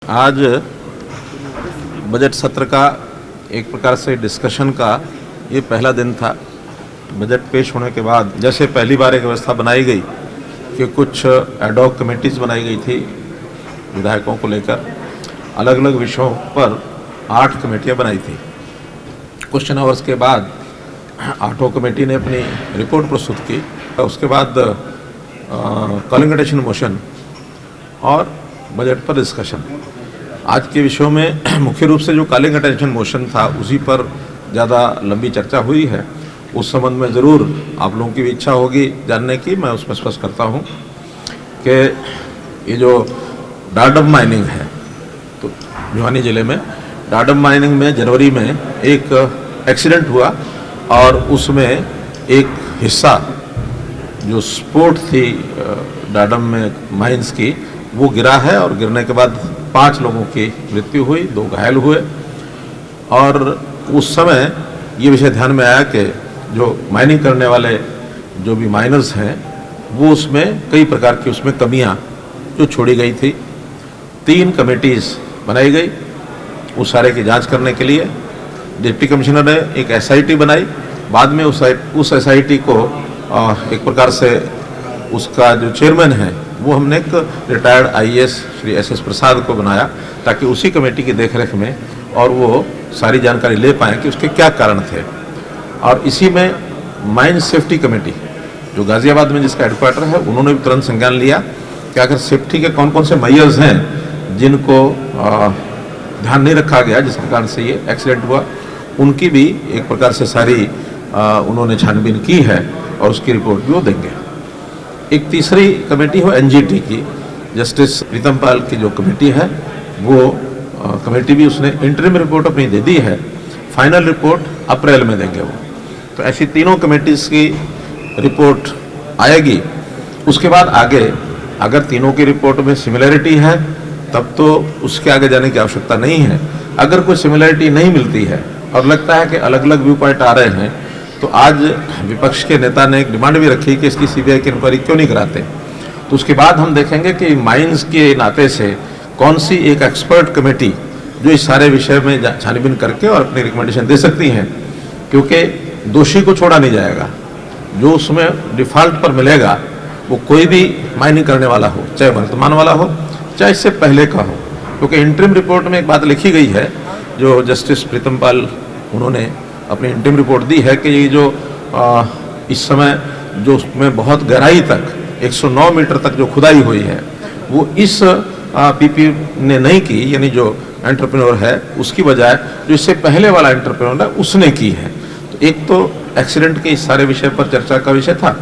आज बजट सत्र का एक प्रकार से डिस्कशन का ये पहला दिन था। बजट पेश होने के बाद जैसे पहली बार एक व्यवस्था बनाई गई कि कुछ एडॉक कमेटीज़ बनाई गई थी विधायकों को लेकर, अलग अलग विषयों पर 8 कमेटियां बनाई थी। क्वेश्चन आवर्स के बाद 8 कमेटी ने अपनी रिपोर्ट प्रस्तुत की। उसके बाद कॉलिंग अटेंशन मोशन और बजट पर डिस्कशन। आज के विषयों में मुख्य रूप से जो कॉलिंग अटेंशन मोशन था उसी पर ज़्यादा लंबी चर्चा हुई है। उस संबंध में ज़रूर आप लोगों की भी इच्छा होगी जानने की। मैं उसमें स्पष्ट करता हूं कि ये जो डाडम माइनिंग है, तो भिवानी जिले में डाडम माइनिंग में जनवरी में एक एक्सीडेंट हुआ और उसमें एक हिस्सा जो सपोर्ट थी डाडम में माइंस की वो गिरा है और गिरने के बाद 5 लोगों की मृत्यु हुई, 2 घायल हुए। और उस समय ये विषय ध्यान में आया कि जो माइनिंग करने वाले जो भी माइनर्स हैं वो उसमें कई प्रकार की उसमें कमियां जो छोड़ी गई थी। 3 कमेटीज़ बनाई गई उस सारे की जांच करने के लिए। डिप्टी कमिश्नर ने एक SIT बनाई। बाद में उस SIT को एक प्रकार से उसका जो चेयरमैन है वो हमने एक रिटायर्ड IAS श्री SS प्रसाद को बनाया ताकि उसी कमेटी की देखरेख में और वो सारी जानकारी ले पाएँ कि उसके क्या कारण थे। और इसी में माइन सेफ्टी कमेटी जो गाजियाबाद में जिसका हेडक्वार्टर है उन्होंने भी तुरंत संज्ञान लिया कि अगर सेफ्टी के कौन कौन से मेजर्स हैं जिनको ध्यान नहीं रखा गया जिसके कारण से ये एक्सीडेंट हुआ, उनकी भी एक प्रकार से सारी उन्होंने छानबीन की है और उसकी रिपोर्ट भी वो देंगे। एक तीसरी कमेटी हो NGT की, जस्टिस प्रीतम पाल की जो कमेटी है वो कमेटी भी उसने इंटरिम रिपोर्ट अपनी दे दी है। फाइनल रिपोर्ट अप्रैल में देंगे वो। तो ऐसी तीनों कमेटीज़ की रिपोर्ट आएगी। उसके बाद आगे अगर तीनों की रिपोर्ट में सिमिलरिटी है तब तो उसके आगे जाने की आवश्यकता नहीं है। अगर कोई सिमिलरिटी नहीं मिलती है और लगता है कि अलग अलग व्यू पॉइंट आ रहे हैं तो आज विपक्ष के नेता ने एक डिमांड भी रखी कि इसकी CBI की इंक्वायरी क्यों नहीं कराते। तो उसके बाद हम देखेंगे कि माइंस के नाते से कौन सी एक एक्सपर्ट कमेटी जो इस सारे विषय में छानबीन करके और अपनी रिकमेंडेशन दे सकती हैं, क्योंकि दोषी को छोड़ा नहीं जाएगा। जो उसमें डिफॉल्ट पर मिलेगा वो कोई भी माइनिंग करने वाला हो, चाहे वर्तमान वाला हो चाहे इससे पहले का हो। क्योंकि इंटरिम रिपोर्ट में एक बात लिखी गई है जो जस्टिस प्रीतम पाल उन्होंने अपनी इंटरिम रिपोर्ट दी है कि ये जो इस समय जो उसमें बहुत गहराई तक 109 मीटर तक जो खुदाई हुई है वो इस PP ने नहीं की, यानी जो एंटरप्रेन्योर है उसकी बजाय जो इससे पहले वाला एंटरप्रेन्योर है उसने की है। तो एक तो एक्सीडेंट के इस सारे विषय पर चर्चा का विषय था।